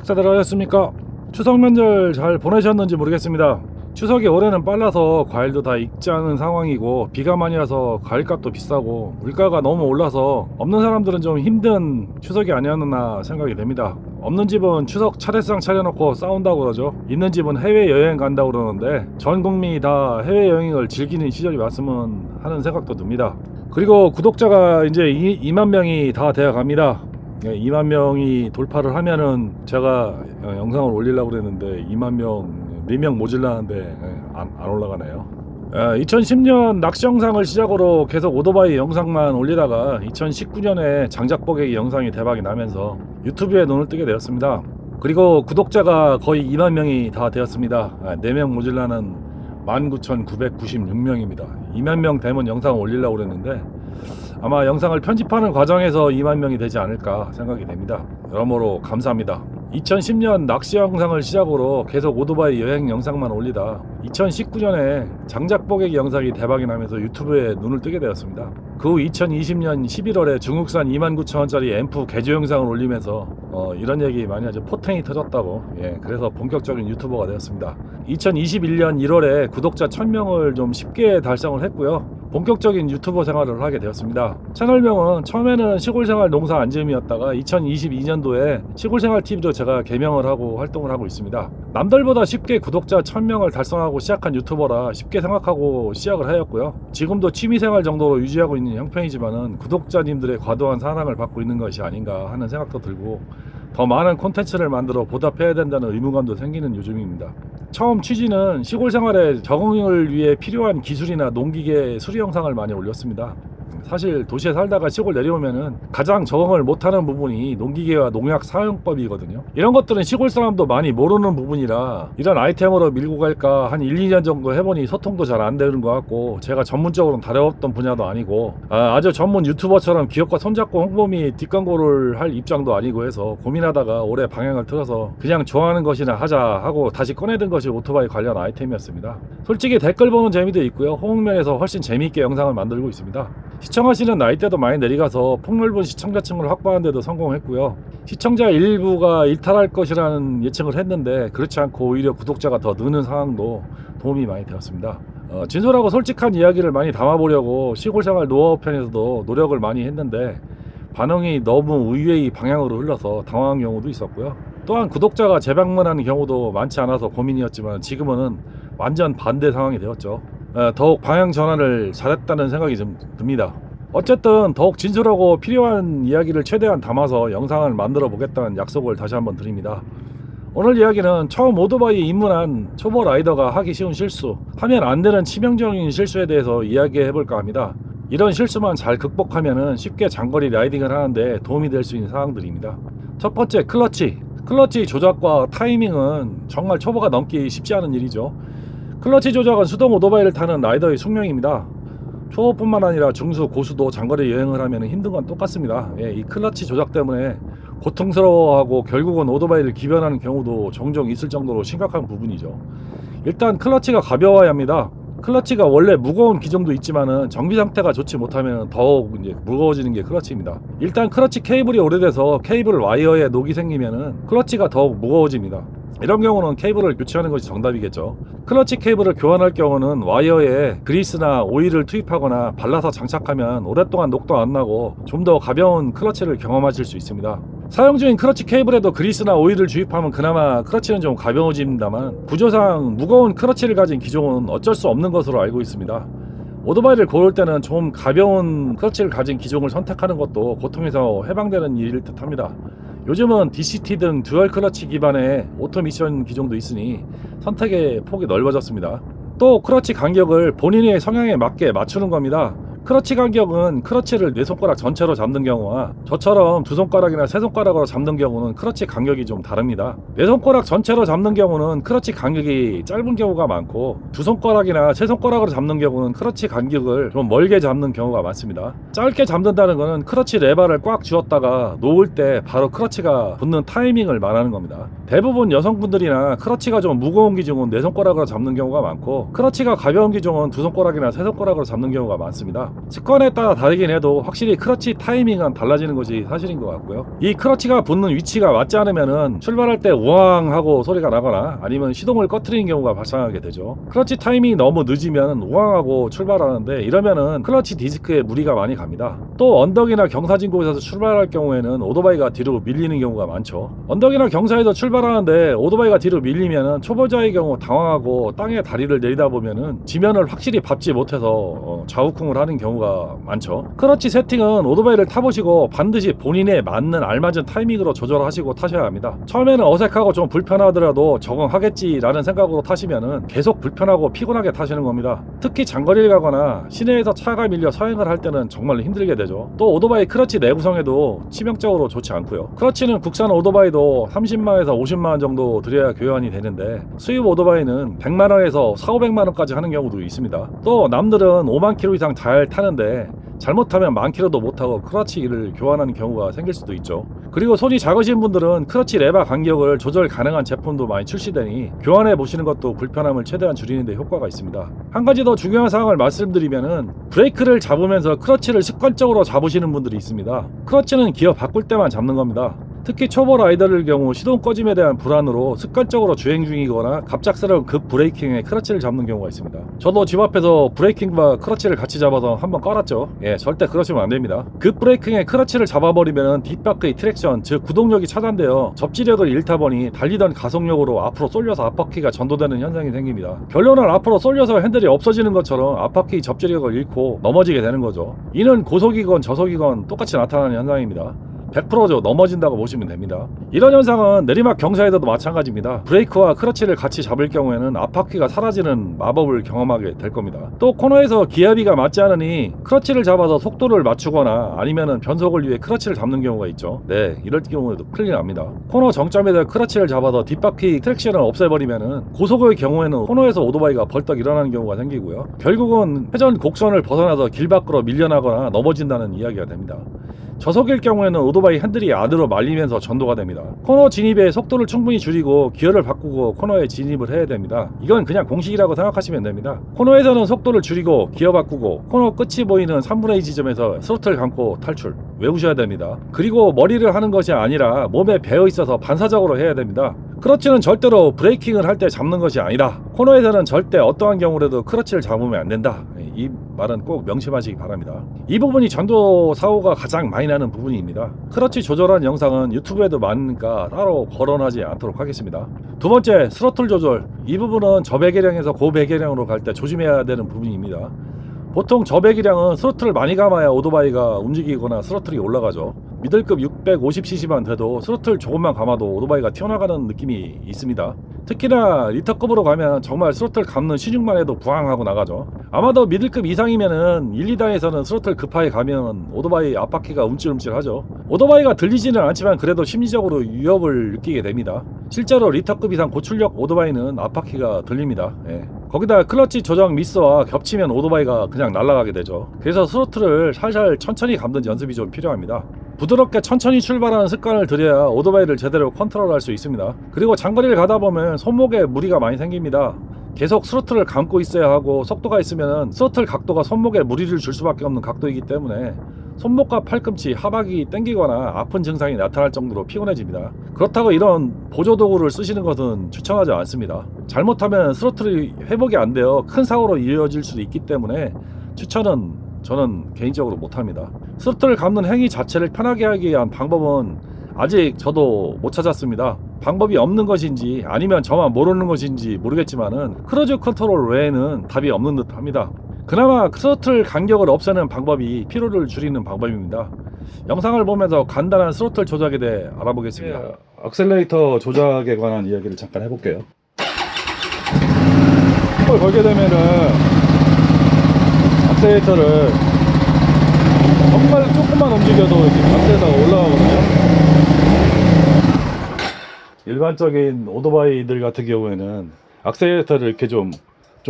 식사들 하셨습니까? 추석 명절 잘 보내셨는지 모르겠습니다. 추석이 올해는 빨라서 과일도 다 익지 않은 상황이고 비가 많이 와서 과일값도 비싸고 물가가 너무 올라서 없는 사람들은 좀 힘든 추석이 아니었나 생각이 됩니다. 없는 집은 추석 차례상 차려놓고 싸운다고 그러죠. 있는 집은 해외여행 간다고 그러는데 전 국민이 다 해외여행을 즐기는 시절이 왔으면 하는 생각도 듭니다. 그리고 구독자가 이제 2만 명이 다 되어 갑니다. 2만 명이 돌파를 하면은 제가 영상을 올리려고 그랬는데 2만 명 4명 모질라는데 안 올라가네요. 2010년 낚시 영상을 시작으로 계속 오토바이 영상만 올리다가 2019년에 장작보개기 영상이 대박이 나면서 유튜브에 눈을 뜨게 되었습니다. 그리고 구독자가 거의 2만 명이 다 되었습니다. 4명 모질라는 19,996명입니다. 2만 명 되면 영상을 올리려고 그랬는데 아마 영상을 편집하는 과정에서 2만 명이 되지 않을까 생각이 됩니다. 여러모로 감사합니다. 2010년 낚시 영상을 시작으로 계속 오토바이 여행 영상만 올리다 2019년에 장작보개기 영상이 대박이 나면서 유튜브에 눈을 뜨게 되었습니다. 그 후 2020년 11월에 중국산 29,000원짜리 앰프 개조 영상을 올리면서 이런 얘기 많이 하죠. 포텐이 터졌다고. 그래서 본격적인 유튜버가 되었습니다. 2021년 1월에 구독자 1000명을 좀 쉽게 달성을 했고요. 본격적인 유튜버 생활을 하게 되었습니다. 채널명은 처음에는 시골생활 농사 안재미였다가 2022년도에 시골생활TV로 제가 개명을 하고 활동을 하고 있습니다. 남들보다 쉽게 구독자 1000명을 달성하고 시작한 유튜버라 쉽게 생각하고 시작을 하였고요. 지금도 취미생활 정도로 유지하고 있는 형편이지만은 구독자님들의 과도한 사랑을 받고 있는 것이 아닌가 하는 생각도 들고 더 많은 콘텐츠를 만들어 보답해야 된다는 의무감도 생기는 요즘입니다. 처음 취지는 시골 생활에 적응을 위해 필요한 기술이나 농기계 수리 영상을 많이 올렸습니다. 사실 도시에 살다가 시골 내려오면은 가장 적응을 못하는 부분이 농기계와 농약 사용법이거든요. 이런 것들은 시골 사람도 많이 모르는 부분이라 이런 아이템으로 밀고 갈까 한 1, 2년 정도 해보니 소통도 잘 안 되는 것 같고 제가 전문적으로 다뤄왔던 분야도 아니고 아주 전문 유튜버처럼 기업과 손잡고 홍보 및 뒷광고를 할 입장도 아니고 해서 고민하다가 올해 방향을 틀어서 그냥 좋아하는 것이나 하자 하고 다시 꺼내든 것이 오토바이 관련 아이템이었습니다. 솔직히 댓글 보는 재미도 있고요. 호응면에서 훨씬 재미있게 영상을 만들고 있습니다. 시청하시는 나이대도 많이 내려가서 폭넓은 시청자층을 확보하는 데도 성공했고요. 시청자 일부가 일탈할 것이라는 예측을 했는데 그렇지 않고 오히려 구독자가 더 느는 상황도 도움이 많이 되었습니다. 진솔하고 솔직한 이야기를 많이 담아보려고 시골생활 노하우 편에서도 노력을 많이 했는데 반응이 너무 의외의 방향으로 흘러서 당황한 경우도 있었고요. 또한 구독자가 재방문하는 경우도 많지 않아서 고민이었지만 지금은 완전 반대 상황이 되었죠. 더욱 방향 전환을 잘했다는 생각이 좀 듭니다. 어쨌든 더욱 진솔하고 필요한 이야기를 최대한 담아서 영상을 만들어 보겠다는 약속을 다시 한번 드립니다. 오늘 이야기는 처음 오토바이에 입문한 초보 라이더가 하기 쉬운 실수, 하면 안 되는 치명적인 실수에 대해서 이야기해 볼까 합니다. 이런 실수만 잘 극복하면 쉽게 장거리 라이딩을 하는데 도움이 될 수 있는 사항들입니다. 첫 번째, 클러치 조작과 타이밍은 정말 초보가 넘기 쉽지 않은 일이죠. 클러치 조작은 수동 오토바이를 타는 라이더의 숙명입니다. 초보뿐만 아니라 중수, 고수도 장거리 여행을 하면 힘든 건 똑같습니다. 이 클러치 조작 때문에 고통스러워하고 결국은 오토바이를 기변하는 경우도 종종 있을 정도로 심각한 부분이죠. 일단 클러치가 가벼워야 합니다. 클러치가 원래 무거운 기종도 있지만은 정비 상태가 좋지 못하면 더욱 이제 무거워지는 게 클러치입니다. 일단 클러치 케이블이 오래돼서 케이블 와이어에 녹이 생기면은 클러치가 더욱 무거워집니다. 이런 경우는 케이블을 교체하는 것이 정답이겠죠. 클러치 케이블을 교환할 경우는 와이어에 그리스나 오일을 투입하거나 발라서 장착하면 오랫동안 녹도 안 나고 좀 더 가벼운 클러치를 경험하실 수 있습니다. 사용 중인 클러치 케이블에도 그리스나 오일을 주입하면 그나마 클러치는 좀 가벼워집니다만 구조상 무거운 클러치를 가진 기종은 어쩔 수 없는 것으로 알고 있습니다. 오토바이를 고를 때는 좀 가벼운 클러치를 가진 기종을 선택하는 것도 고통에서 해방되는 일일 듯 합니다. 요즘은 DCT 등 듀얼 클러치 기반의 오토미션 기종도 있으니 선택의 폭이 넓어졌습니다. 또 클러치 간격을 본인의 성향에 맞게 맞추는 겁니다. 클러치 간격은 클러치를 4손가락 전체로 잡는 경우와 저처럼 2손가락이나 3손가락으로 잡는 경우는 클러치 간격이 좀 다릅니다. 4손가락 전체로 잡는 경우는 클러치 간격이 짧은 경우가 많고 2손가락이나 3손가락으로 잡는 경우는 클러치 간격을 좀 멀게 잡는 경우가 많습니다. 짧게 잡는다는 것은 클러치 레버를 꽉 쥐었다가 놓을 때 바로 클러치가 붙는 타이밍을 말하는 겁니다. 대부분 여성분들이나 클러치가 좀 무거운 기종은 4손가락으로 잡는 경우가 많고 클러치가 가벼운 기종은 2손가락이나 3손가락으로 잡는 경우가 많습니다. 습관에 따라 다르긴 해도 확실히 크러치 타이밍은 달라지는 것이 사실인 것 같고요. 이 크러치가 붙는 위치가 맞지 않으면은 출발할 때 우왕 하고 소리가 나거나 아니면 시동을 꺼트리는 경우가 발생하게 되죠. 크러치 타이밍이 너무 늦으면 우왕 하고 출발하는데, 이러면은 클러치 디스크에 무리가 많이 갑니다. 또 언덕이나 경사진 곳에서 출발할 경우에는 오토바이가 뒤로 밀리는 경우가 많죠. 언덕이나 경사에서 출발하는데 오토바이가 뒤로 밀리면은 초보자의 경우 당황하고 땅에 다리를 내리다 보면은 지면을 확실히 밟지 못해서 좌우쿵을 하는 경우가 많죠. 크러치 세팅은 오토바이를 타보시고 반드시 본인에 맞는 알맞은 타이밍으로 조절하시고 타셔야 합니다. 처음에는 어색하고 좀 불편하더라도 적응하겠지라는 생각으로 타시면은 계속 불편하고 피곤하게 타시는 겁니다. 특히 장거리를 가거나 시내에서 차가 밀려 서행을 할 때는 정말 힘들게 되죠. 또 오토바이 크러치 내구성에도 치명적으로 좋지 않고요. 크러치는 국산 오토바이도 30만원에서 50만원 정도 들여야 교환이 되는데, 수입 오토바이는 100만원에서 4,500만원까지 하는 경우도 있습니다. 또 남들은 5만 킬로 이상 잘 타는데 잘못하면 10,000km도 못하고 크러치를 교환하는 경우가 생길 수도 있죠. 그리고 손이 작으신 분들은 크러치 레바 간격을 조절 가능한 제품도 많이 출시되니 교환해 보시는 것도 불편함을 최대한 줄이는 데 효과가 있습니다. 한 가지 더 중요한 사항을 말씀드리면은, 브레이크를 잡으면서 크러치를 습관적으로 잡으시는 분들이 있습니다. 크러치는 기어 바꿀 때만 잡는 겁니다. 특히 초보 라이더를 경우 시동 꺼짐에 대한 불안으로 습관적으로 주행 중이거나 갑작스러운 급 브레이킹에 크러치를 잡는 경우가 있습니다. 저도 집 앞에서 브레이킹과 크러치를 같이 잡아서 한번 깔았죠. 절대 그러시면 안됩니다. 급 브레이킹에 크러치를 잡아버리면 뒷바퀴 트랙션, 즉 구동력이 차단되어 접지력을 잃다 보니 달리던 가속력으로 앞으로 쏠려서 앞바퀴가 전도되는 현상이 생깁니다. 결론은 앞으로 쏠려서 핸들이 없어지는 것처럼 앞바퀴 접지력을 잃고 넘어지게 되는 거죠. 이는 고속이건 저속이건 똑같이 나타나는 현상입니다. 100%죠. 넘어진다고 보시면 됩니다. 이런 현상은 내리막 경사에서도 마찬가지입니다. 브레이크와 크러치를 같이 잡을 경우에는 앞바퀴가 사라지는 마법을 경험하게 될 겁니다. 또 코너에서 기압비가 맞지 않으니 크러치를 잡아서 속도를 맞추거나 아니면은 변속을 위해 크러치를 잡는 경우가 있죠. 이럴 경우에도 큰일 납니다. 코너 정점에서 크러치를 잡아서 뒷바퀴 트랙션을 없애버리면은 고속의 경우에는 코너에서 오토바이가 벌떡 일어나는 경우가 생기고요. 결국은 회전 곡선을 벗어나서 길 밖으로 밀려나거나 넘어진다는 이야기가 됩니다. 저속일 경우에는 오토바이 핸들이 안으로 말리면서 전도가 됩니다. 코너 진입에 속도를 충분히 줄이고 기어를 바꾸고 코너에 진입을 해야 됩니다. 이건 그냥 공식이라고 생각하시면 됩니다. 코너에서는 속도를 줄이고 기어 바꾸고 코너 끝이 보이는 3분의 2 지점에서 스로틀 감고 탈출, 외우셔야 됩니다. 그리고 머리를 하는 것이 아니라 몸에 배어 있어서 반사적으로 해야 됩니다. 크러치는 절대로 브레이킹을 할 때 잡는 것이 아니다. 코너에서는 절대 어떠한 경우라도 크러치를 잡으면 안 된다. 이 말은 꼭 명심하시기 바랍니다. 이 부분이 전도 사고가 가장 많이 나는 부분입니다. 크러치 조절하는 영상은 유튜브에도 많으니까 따로 거론하지 않도록 하겠습니다. 두 번째, 스로틀 조절. 이 부분은 저배기량에서 고배기량으로 갈 때 조심해야 되는 부분입니다. 보통 저배기량은 스로틀을 많이 감아야 오토바이가 움직이거나 스로틀이 올라가죠. 미들급 650cc만 돼도 스로틀 조금만 감아도 오토바이가 튀어나가는 느낌이 있습니다. 특히나 리터급으로 가면 정말 스로틀 감는 신용만 해도 부항하고 나가죠. 아마도 미들급 이상이면은 1, 2단에서는 스로틀 급하게 가면 오토바이 앞바퀴가 움찔움찔하죠. 오토바이가 들리지는 않지만 그래도 심리적으로 위협을 느끼게 됩니다. 실제로 리터급 이상 고출력 오토바이는 앞바퀴가 들립니다. 거기다 클러치 조정 미스와 겹치면 오토바이가 그냥 날아가게 되죠. 그래서 스로틀을 살살 천천히 감는 연습이 좀 필요합니다. 부드럽게 천천히 출발하는 습관을 들여야 오토바이를 제대로 컨트롤할 수 있습니다. 그리고 장거리를 가다 보면 손목에 무리가 많이 생깁니다. 계속 스로틀을 감고 있어야 하고 속도가 있으면 스로틀 각도가 손목에 무리를 줄 수밖에 없는 각도이기 때문에 손목과 팔꿈치, 하박이 땡기거나 아픈 증상이 나타날 정도로 피곤해집니다. 그렇다고 이런 보조도구를 쓰시는 것은 추천하지 않습니다. 잘못하면 스로틀이 회복이 안 되어 큰 사고로 이어질 수도 있기 때문에 저는 개인적으로 못합니다. 스로틀을 감는 행위 자체를 편하게 하기 위한 방법은 아직 저도 못 찾았습니다. 방법이 없는 것인지 아니면 저만 모르는 것인지 모르겠지만은 크루즈 컨트롤 외에는 답이 없는 듯 합니다. 그나마 스로틀 간격을 없애는 방법이 피로를 줄이는 방법입니다. 영상을 보면서 간단한 스로틀 조작에 대해 알아보겠습니다. 악셀레이터 조작에 관한 이야기를 잠깐 해볼게요. 을 걸게 되면은 악셀레이터를 정말 조금만 움직여도 이렇게 박스에다가 올라가거든요. 일반적인 오토바이들 같은 경우에는 악셀레이터를 이렇게 좀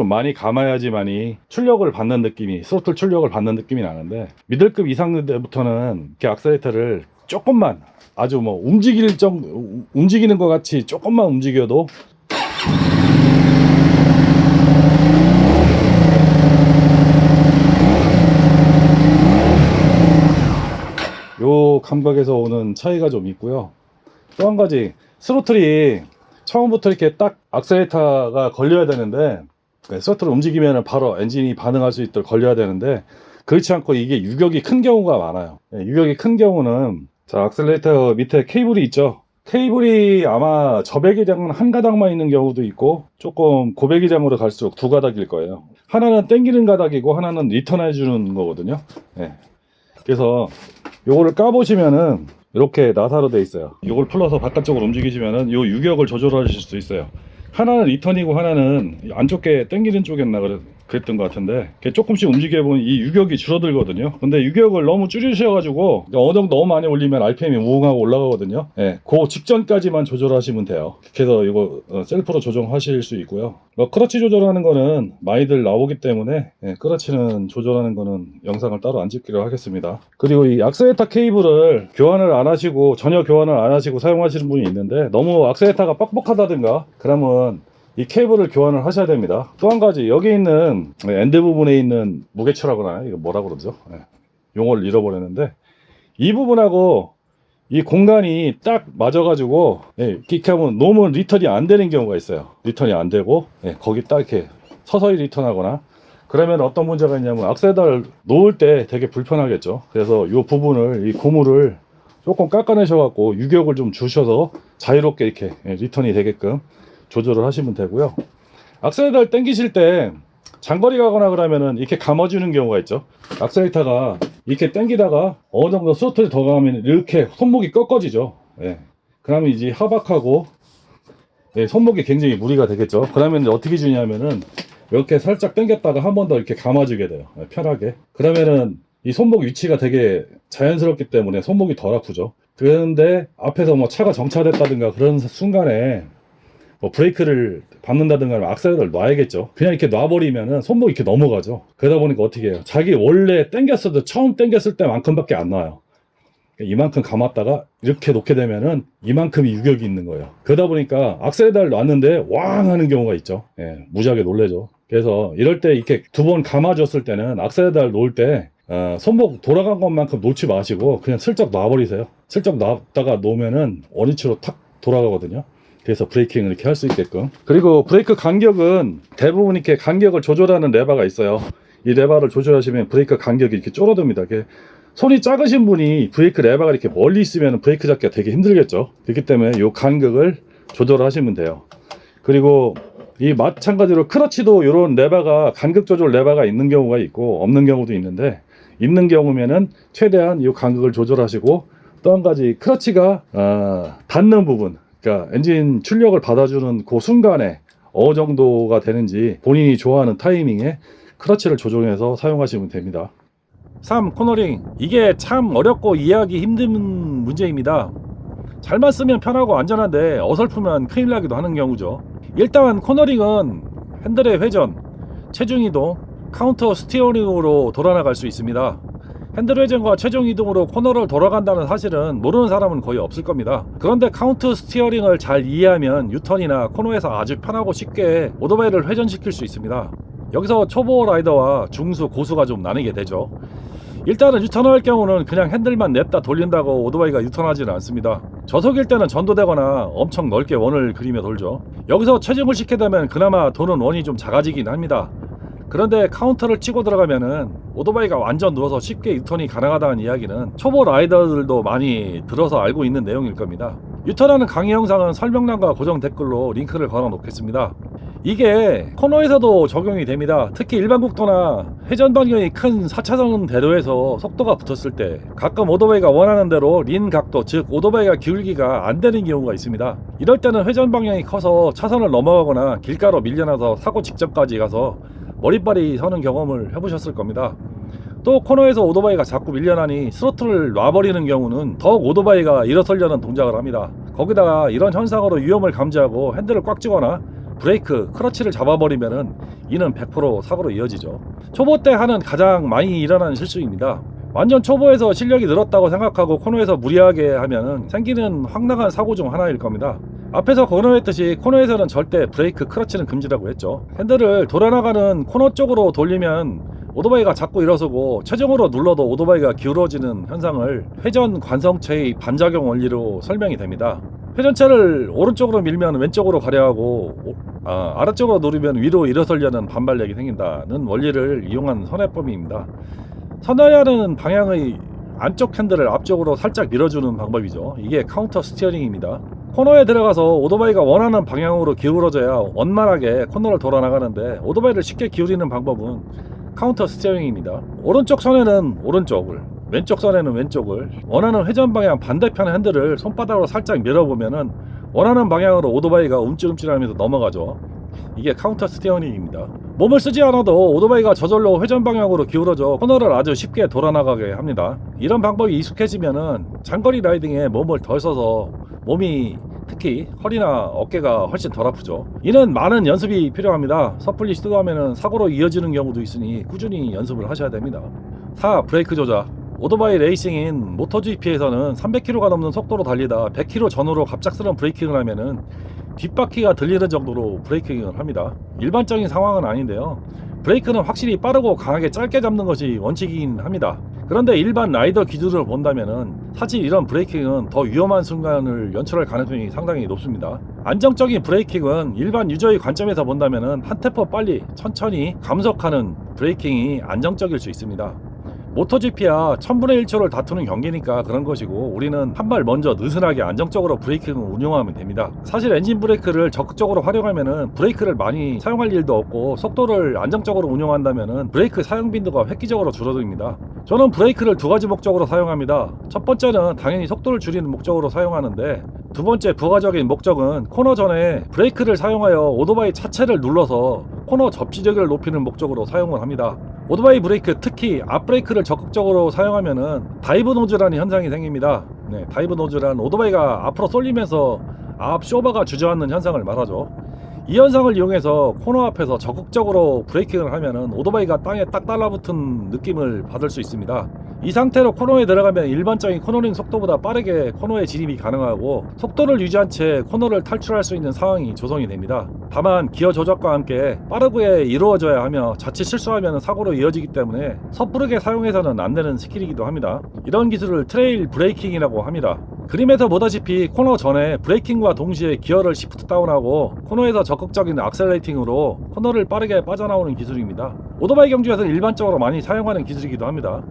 많이 감아야지만이 출력을 받는 느낌이, 스로틀 출력을 받는 느낌이 나는데, 미들급 이상 때부터는 이렇게 악셀레이터를 조금만, 아주 뭐 움직이는 것 같이 조금만 움직여도 요 감각에서 오는 차이가 좀 있고요. 또 한 가지, 스로틀이 처음부터 이렇게 딱 악셀레이터가 걸려야 되는데, 스로틀을 움직이면 바로 엔진이 반응할 수 있도록 걸려야 되는데, 그렇지 않고 이게 유격이 큰 경우가 많아요. 유격이 큰 경우는, 자, 악셀레이터 밑에 케이블이 있죠. 케이블이 아마 저배기장 한 가닥만 있는 경우도 있고, 조금 고배기장으로 갈수록 두 가닥일 거예요. 하나는 당기는 가닥이고 하나는 리턴해 주는 거거든요. 그래서 요거를 까보시면은 이렇게 나사로 돼 있어요. 요걸 풀러서 바깥쪽으로 움직이시면은 요 유격을 조절하실 수 있어요. 하나는 리턴이고 하나는 안쪽 게 당기는 쪽이었나 그랬던 것 같은데, 조금씩 움직여보면 이 유격이 줄어들거든요. 근데 유격을 너무 줄이셔가지고 어느 정도 너무 많이 올리면 RPM이 우웅하고 올라가거든요. 그 직전까지만 조절하시면 돼요. 그래서 이거 셀프로 조정하실 수 있고요. 크러치 조절하는 거는 많이들 나오기 때문에 크러치는 조절하는 거는 영상을 따로 안 찍기로 하겠습니다. 그리고 이 악셀레이터 케이블을 교환을 안 하시고, 전혀 교환을 안 하시고 사용하시는 분이 있는데, 너무 악셀레이터가 뻑뻑하다든가 그러면 이 케이블을 교환을 하셔야 됩니다. 또 한 가지, 여기 있는 엔드 부분에 있는 무게추라고 하나요? 이거 뭐라고 그러죠? 용어를 잃어버렸는데, 이 부분하고 이 공간이 딱 맞아가지고 이렇게 하면 놓으면 리턴이 안 되는 경우가 있어요. 리턴이 안 되고 거기 딱 이렇게 서서히 리턴하거나 그러면 어떤 문제가 있냐면, 악셀레이터를 놓을 때 되게 불편하겠죠. 그래서 이 부분을, 이 고무를 조금 깎아내셔갖고 유격을 좀 주셔서 자유롭게 이렇게 리턴이 되게끔 조절을 하시면 되고요. 악셀레이터를 당기실 때 장거리 가거나 그러면은 이렇게 감아주는 경우가 있죠. 악셀레이터가 이렇게 당기다가 어느 정도 스로틀이 더 가면 이렇게 손목이 꺾어지죠. 그러면 이제 하박하고 손목이 굉장히 무리가 되겠죠. 그러면 어떻게 주냐면은 이렇게 살짝 당겼다가 한 번 더 이렇게 감아주게 돼요. 편하게. 그러면은 이 손목 위치가 되게 자연스럽기 때문에 손목이 덜 아프죠. 그런데 앞에서 뭐 차가 정차됐다든가 그런 순간에 뭐 브레이크를 밟는다든가 악셀레이터를 놔야겠죠. 그냥 이렇게 놔버리면은 손목이 이렇게 넘어가죠. 그러다 보니까 어떻게 해요? 자기 원래 당겼어도 처음 당겼을 때만큼밖에 안 놔요. 이만큼 감았다가 이렇게 놓게 되면은 이만큼이 유격이 있는 거예요. 그러다 보니까 악셀레이터를 놨는데 왕 하는 경우가 있죠. 무지하게 놀래죠. 그래서 이럴 때 이렇게 두 번 감아줬을 때는 악셀레이터를 놓을 때 손목 돌아간 것만큼 놓지 마시고 그냥 슬쩍 놔버리세요. 슬쩍 놨다가 놓으면은 원위치로 탁 돌아가거든요. 그래서 브레이킹을 이렇게 할 수 있게끔. 그리고 브레이크 간격은 대부분 이렇게 간격을 조절하는 레버가 있어요. 이 레버를 조절하시면 브레이크 간격이 이렇게 줄어듭니다. 손이 작으신 분이 브레이크 레버가 이렇게 멀리 있으면 브레이크 잡기가 되게 힘들겠죠. 그렇기 때문에 이 간격을 조절하시면 돼요. 그리고 이 마찬가지로 크러치도 이런 레버가, 간격 조절 레버가 있는 경우가 있고 없는 경우도 있는데, 있는 경우면은 최대한 이 간격을 조절하시고, 또 한 가지 크러치가 닿는 부분, 그러니까 엔진 출력을 받아주는 그 순간에 어느 정도가 되는지 본인이 좋아하는 타이밍에 크러치를 조정해서 사용하시면 됩니다. 3. 코너링. 이게 참 어렵고 이해하기 힘든 문제입니다. 잘만 쓰면 편하고 안전한데 어설프면 큰일 나기도 하는 경우죠. 일단 코너링은 핸들의 회전, 체중 이동, 카운터 스티어링으로 돌아나갈 수 있습니다. 핸들 회전과 체중 이동으로 코너를 돌아간다는 사실은 모르는 사람은 거의 없을 겁니다. 그런데 카운트 스티어링을 잘 이해하면 유턴이나 코너에서 아주 편하고 쉽게 오토바이를 회전시킬 수 있습니다. 여기서 초보 라이더와 중수, 고수가 좀 나뉘게 되죠. 일단은 유턴할 경우는 그냥 핸들만 냅다 돌린다고 오토바이가 유턴하지는 않습니다. 저속일 때는 전도되거나 엄청 넓게 원을 그리며 돌죠. 여기서 체중을 싣게 되면 그나마 도는 원이 좀 작아지긴 합니다. 그런데 카운터를 치고 들어가면은 오토바이가 완전 누워서 쉽게 유턴이 가능하다는 이야기는 초보 라이더들도 많이 들어서 알고 있는 내용일 겁니다. 유턴하는 강의 영상은 설명란과 고정 댓글로 링크를 걸어 놓겠습니다. 이게 코너에서도 적용이 됩니다. 특히 일반 국도나 회전 반경이 큰 4차선 대로에서 속도가 붙었을 때 가끔 오토바이가 원하는 대로 린 각도, 즉 오토바이가 기울기가 안 되는 경우가 있습니다. 이럴 때는 회전 방향이 커서 차선을 넘어가거나 길가로 밀려나서 사고 직전까지 가서 머리빨이 서는 경험을 해보셨을 겁니다. 또 코너에서 오토바이가 자꾸 밀려나니 스로틀을 놔버리는 경우는 더욱 오토바이가 일어서려는 동작을 합니다. 거기다가 이런 현상으로 위험을 감지하고 핸들을 꽉 쥐거나 브레이크, 크러치를 잡아버리면은 이는 100% 사고로 이어지죠. 초보 때 하는 가장 많이 일어나는 실수입니다. 완전 초보에서 실력이 늘었다고 생각하고 코너에서 무리하게 하면은 생기는 황당한 사고 중 하나일 겁니다. 앞에서 권유했듯이 코너에서는 절대 브레이크, 크러치는 금지라고 했죠. 핸들을 돌아나가는 코너 쪽으로 돌리면 오토바이가 자꾸 일어서고 최종으로 눌러도 오토바이가 기울어지는 현상을 회전 관성체의 반작용 원리로 설명이 됩니다. 회전체를 오른쪽으로 밀면 왼쪽으로 가려하고 아래쪽으로 누르면 위로 일어서려는 반발력이 생긴다는 원리를 이용한 선회법입니다. 선회하는 방향의 안쪽 핸들을 앞쪽으로 살짝 밀어주는 방법이죠. 이게 카운터 스티어링입니다. 코너에 들어가서 오토바이가 원하는 방향으로 기울어져야 원만하게 코너를 돌아 나가는데, 오토바이를 쉽게 기울이는 방법은 카운터 스티어링입니다. 오른쪽 선에는 오른쪽을, 왼쪽 선에는 왼쪽을, 원하는 회전 방향 반대편 핸들을 손바닥으로 살짝 밀어보면은 원하는 방향으로 오토바이가 움찔움찔하면서 넘어가죠. 이게 카운터 스티어링입니다. 몸을 쓰지 않아도 오토바이가 저절로 회전 방향으로 기울어져 코너를 아주 쉽게 돌아나가게 합니다. 이런 방법이 익숙해지면은 장거리 라이딩에 몸을 덜 써서 몸이, 특히 허리나 어깨가 훨씬 덜 아프죠. 이는 많은 연습이 필요합니다. 섣불리 시도하면 사고로 이어지는 경우도 있으니 꾸준히 연습을 하셔야 됩니다. 4. 브레이크 조작. 오토바이 레이싱인 모토GP에서는 300km가 넘는 속도로 달리다 100km 전후로 갑작스러운 브레이킹을 하면은 뒷바퀴가 들리는 정도로 브레이킹을 합니다. 일반적인 상황은 아닌데요. 브레이크는 확실히 빠르고 강하게 짧게 잡는 것이 원칙이긴 합니다. 그런데 일반 라이더 기준으로 본다면은 사실 이런 브레이킹은 더 위험한 순간을 연출할 가능성이 상당히 높습니다. 안정적인 브레이킹은 일반 유저의 관점에서 본다면은 한 템포 빨리 천천히 감속하는 브레이킹이 안정적일 수 있습니다. 모토GP야 1000분의 1초를 다투는 경기니까 그런 것이고, 우리는 한 발 먼저 느슨하게 안정적으로 브레이킹을 운용하면 됩니다. 사실 엔진 브레이크를 적극적으로 활용하면은 브레이크를 많이 사용할 일도 없고, 속도를 안정적으로 운용한다면은 브레이크 사용 빈도가 획기적으로 줄어듭니다. 저는 브레이크를 두 가지 목적으로 사용합니다. 첫 번째는 당연히 속도를 줄이는 목적으로 사용하는데, 두 번째 부가적인 목적은 코너 전에 브레이크를 사용하여 오토바이 차체를 눌러서 코너 접지력을 높이는 목적으로 사용을 합니다. 오토바이 브레이크, 특히 앞브레이크를 적극적으로 사용하면은 다이브 노즈라는 현상이 생깁니다. 다이브 노즈란 오토바이가 앞으로 쏠리면서 앞 쇼버가 주저앉는 현상을 말하죠. 이 현상을 이용해서 코너 앞에서 적극적으로 브레이킹을 하면은 오토바이가 땅에 딱 달라붙은 느낌을 받을 수 있습니다. 이 상태로 코너에 들어가면 일반적인 코너링 속도보다 빠르게 코너에 진입이 가능하고, 속도를 유지한 채 코너를 탈출할 수 있는 상황이 조성이 됩니다. 다만 기어 조작과 함께 빠르게 이루어져야 하며 자칫 실수하면 사고로 이어지기 때문에 섣부르게 사용해서는 안 되는 스킬이기도 합니다. 이런 기술을 트레일 브레이킹이라고 합니다. 그림에서 보다시피 코너 전에 브레이킹과 동시에 기어를 시프트 다운하고 코너에서 적극적인 악셀레이팅으로 코너를 빠르게 빠져나오는 기술입니다. 오토바이 경주에서는 일반적으로 많이 사용하는 기술이기도 합니다.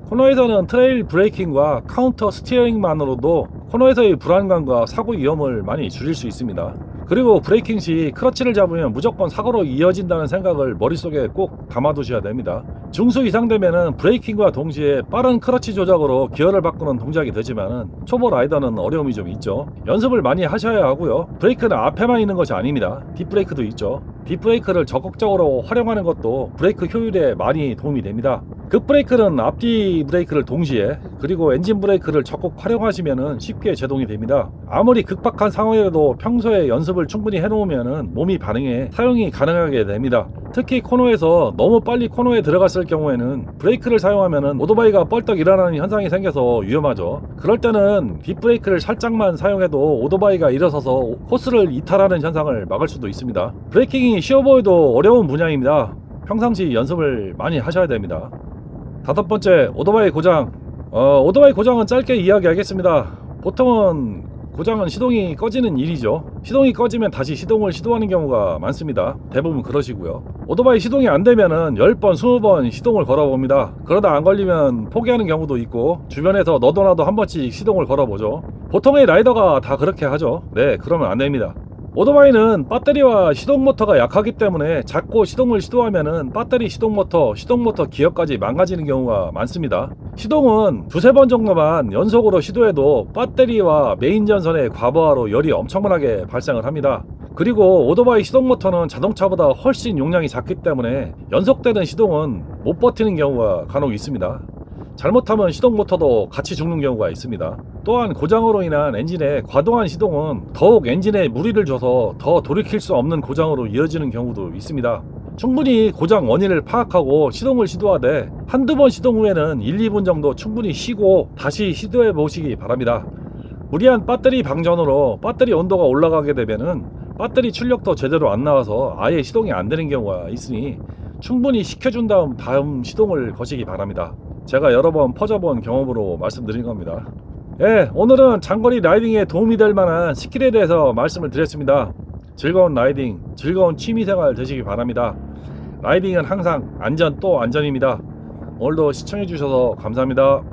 코너에서는 트레일 브레이킹과 카운터 스티어링만으로도 코너에서의 불안감과 사고 위험을 많이 줄일 수 있습니다. 그리고 브레이킹 시 크러치를 잡으면 무조건 사고로 이어진다는 생각을 머릿속에 꼭 담아두셔야 됩니다. 중수 이상 되면은 브레이킹과 동시에 빠른 크러치 조작으로 기어를 바꾸는 동작이 되지만은 초보 라이더는 어려움이 좀 있죠. 연습을 많이 하셔야 하고요. 브레이크는 앞에만 있는 것이 아닙니다. 뒷브레이크도 있죠. 뒷브레이크를 적극적으로 활용하는 것도 브레이크 효율에 많이 도움이 됩니다. 급브레이크는 앞뒤 브레이크를 동시에, 그리고 엔진 브레이크를 적극 활용하시면은 쉽게 제동이 됩니다. 아무리 급박한 상황이라도 평소에 연습을 충분히 해놓으면은 몸이 반응해 사용이 가능하게 됩니다. 특히 코너에서 너무 빨리 코너에 들어갔을 경우에는 브레이크를 사용하면은 오토바이가 뻘떡 일어나는 현상이 생겨서 위험하죠. 그럴 때는 뒷브레이크를 살짝만 사용해도 오토바이가 일어서서 코스를 이탈하는 현상을 막을 수도 있습니다. 브레이킹이 쉬워 보여도 어려운 분야입니다. 평상시 연습을 많이 하셔야 됩니다. 다섯 번째, 오토바이 고장. 오토바이 고장은 짧게 이야기하겠습니다. 보통은 고장은 시동이 꺼지는 일이죠. 시동이 꺼지면 다시 시동을 시도하는 경우가 많습니다. 대부분 그러시고요. 오토바이 시동이 안 되면은 10번, 20번 시동을 걸어봅니다. 그러다 안 걸리면 포기하는 경우도 있고, 주변에서 너도 나도 한 번씩 시동을 걸어보죠. 보통의 라이더가 다 그렇게 하죠. 네, 그러면 안 됩니다. 오토바이는 배터리와 시동 모터가 약하기 때문에 자꾸 시동을 시도하면은 배터리, 시동 모터 기어까지 망가지는 경우가 많습니다. 시동은 두세 번 정도만 연속으로 시도해도 배터리와 메인 전선의 과부하로 열이 엄청나게 발생을 합니다. 그리고 오토바이 시동 모터는 자동차보다 훨씬 용량이 작기 때문에 연속되는 시동은 못 버티는 경우가 간혹 있습니다. 잘못하면 시동 모터도 같이 죽는 경우가 있습니다. 또한 고장으로 인한 엔진의 과도한 시동은 더욱 엔진에 무리를 줘서 더 돌이킬 수 없는 고장으로 이어지는 경우도 있습니다. 충분히 고장 원인을 파악하고 시동을 시도하되 한두 번 시동 후에는 1, 2분 정도 충분히 쉬고 다시 시도해 보시기 바랍니다. 무리한 배터리 방전으로 배터리 온도가 올라가게 되면은 배터리 출력도 제대로 안 나와서 아예 시동이 안 되는 경우가 있으니 충분히 식혀준 다음 시동을 거시기 바랍니다. 제가 여러 번 퍼져본 경험으로 말씀드린 겁니다. 예, 오늘은 장거리 라이딩에 도움이 될 만한 스킬에 대해서 말씀을 드렸습니다. 즐거운 라이딩, 즐거운 취미생활 되시기 바랍니다. 라이딩은 항상 안전 또 안전입니다. 오늘도 시청해 주셔서 감사합니다.